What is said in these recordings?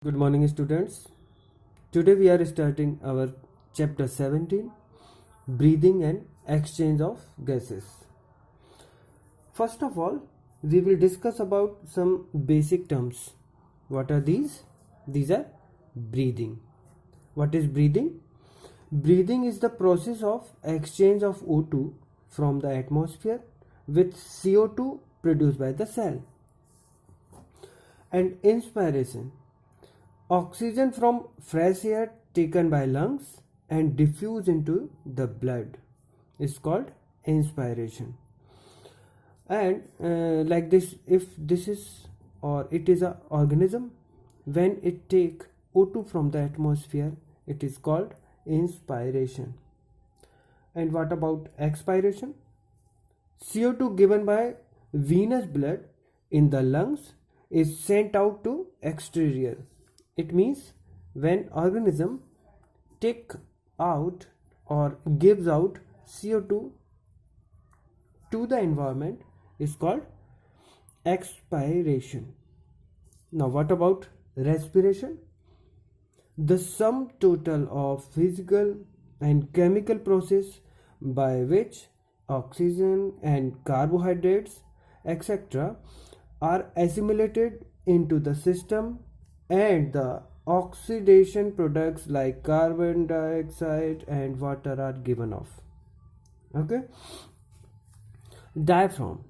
Good morning, students. Today we are starting our chapter 17, breathing and exchange of gases. First of all, we will discuss about some basic terms. What are these? These are breathing. What is breathing? Breathing is the process of exchange of O2 from the atmosphere with CO2 produced by the cell. And inspiration, oxygen from fresh air taken by lungs and diffused into the blood is called inspiration. And like this, if this is or it is an organism, when it take O2 from the atmosphere, it is called inspiration. And what about expiration? CO2 given by venous blood in the lungs is sent out to exterior. It means when organism take out or gives out CO2 to the environment is called expiration. Now what about respiration? The sum total of physical and chemical process by which oxygen and carbohydrates etc. are assimilated into the system and the oxidation products like carbon dioxide and water are given off. Okay. Diaphragm,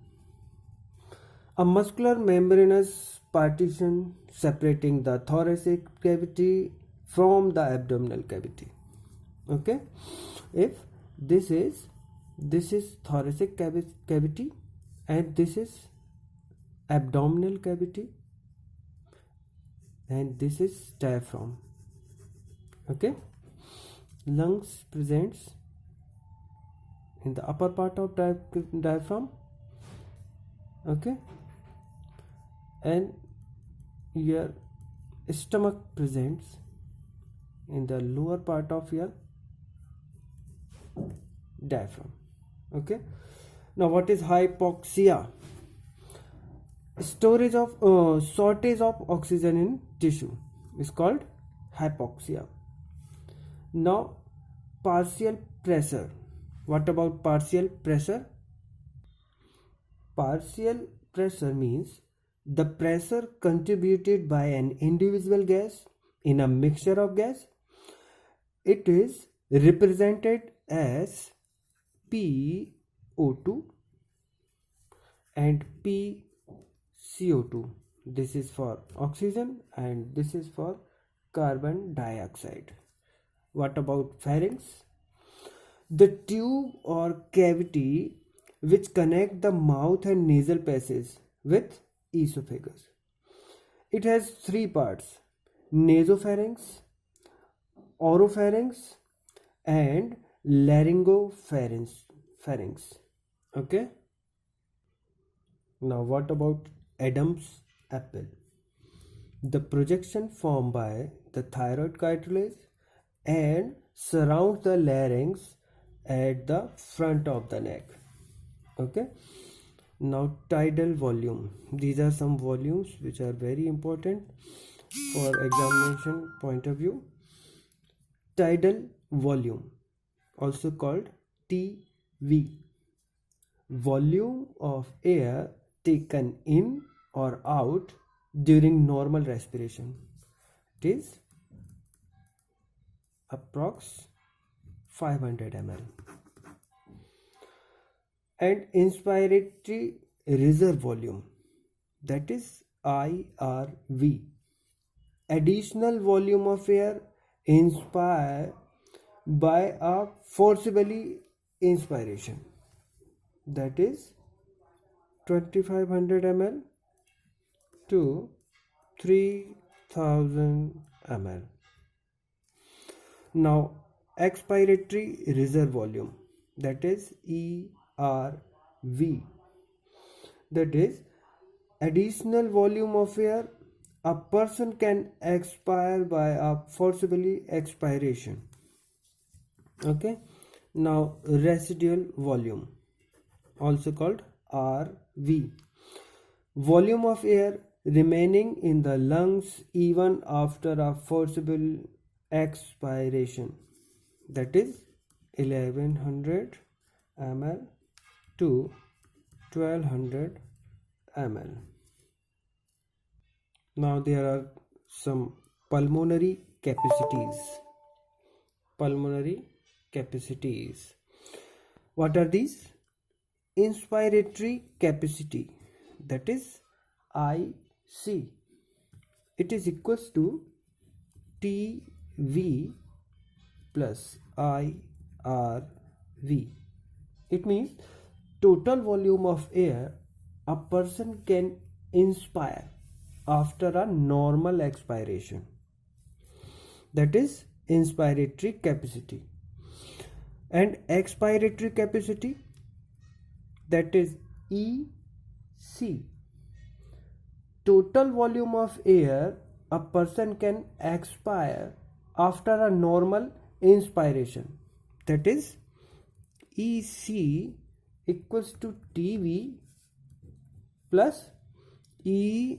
a muscular membranous partition separating the thoracic cavity from the abdominal cavity. Okay, if this is thoracic cavity and this is abdominal cavity and this is diaphragm. Okay, lungs presents in the upper part of diaphragm. Okay, and your stomach presents in the lower part of your diaphragm. Okay, now what is hypoxia? Storage of shortage of oxygen in tissue is called hypoxia. Now partial pressure. What about partial pressure? Partial pressure means the pressure contributed by an individual gas in a mixture of gas. It is represented as PO2 and PCO2. This is for oxygen and this is for carbon dioxide. What about pharynx? The tube or cavity which connect the mouth and nasal passage with esophagus. It has three parts: nasopharynx, oropharynx and laryngopharynx. Okay. Now what about Adam's apple? The projection formed by the thyroid cartilage and surrounds the larynx at the front of the neck. Okay. Now tidal volume. These are some volumes which are very important for examination point of view. Tidal volume, also called TV, volume of air taken in or out during normal respiration. It is approx 500 ml. And inspiratory reserve volume, that is IRV, additional volume of air inspired by a forcibly inspiration, that is 2500 ml to 3000 ml. Now expiratory reserve volume, that is ERV, that is additional volume of air a person can expire by a forcibly expiration. Okay. Now residual volume, also called RV, volume of air remaining in the lungs even after a forcible expiration, that is 1100 ml to 1200 ml. Now there are some pulmonary capacities. Pulmonary capacities. What are these? Inspiratory capacity, that is IC. It is equals to TV plus IRV. It means total volume of air a person can inspire after a normal expiration, that is inspiratory capacity. And expiratory capacity, that is EC. Total volume of air a person can expire after a normal inspiration, that is EC equals to TV plus ERV.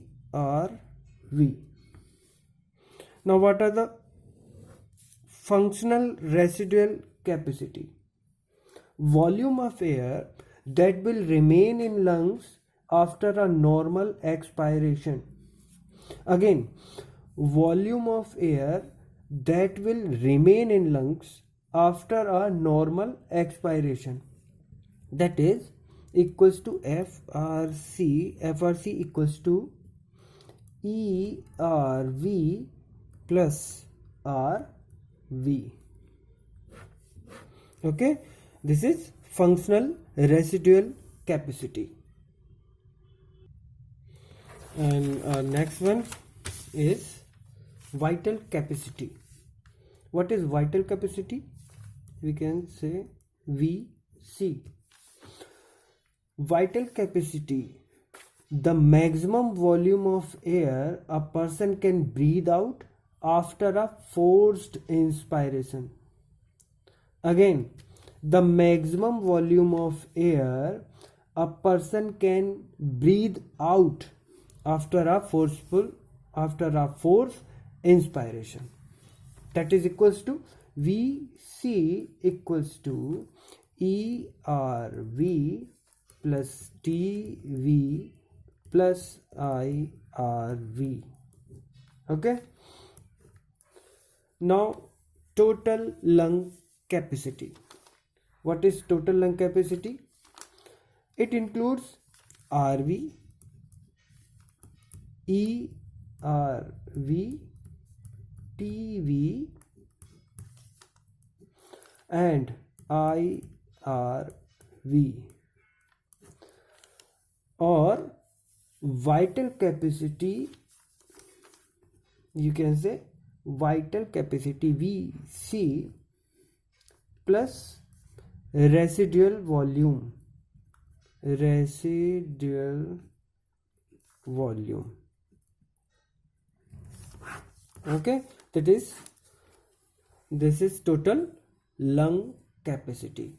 Now what are the functional residual capacity? Volume of air that will remain in lungs after a normal expiration. Again, volume of air that will remain in lungs after a normal expiration, that is equals to FRC. FRC equals to ERV plus RV. Okay, this is functional residual capacity. And next one is vital capacity. What is vital capacity? We can say VC. Vital capacity, the maximum volume of air a person can breathe out after a forced inspiration. Again, the maximum volume of air a person can breathe out after a forced inspiration, that is equals to VC equals to ERV plus TV plus IRV. Okay. Now total lung capacity. What is total lung capacity? It includes RV, ERV, TV and IRV. Or vital capacity, you can say vital capacity VC plus residual volume. Okay, this is total lung capacity.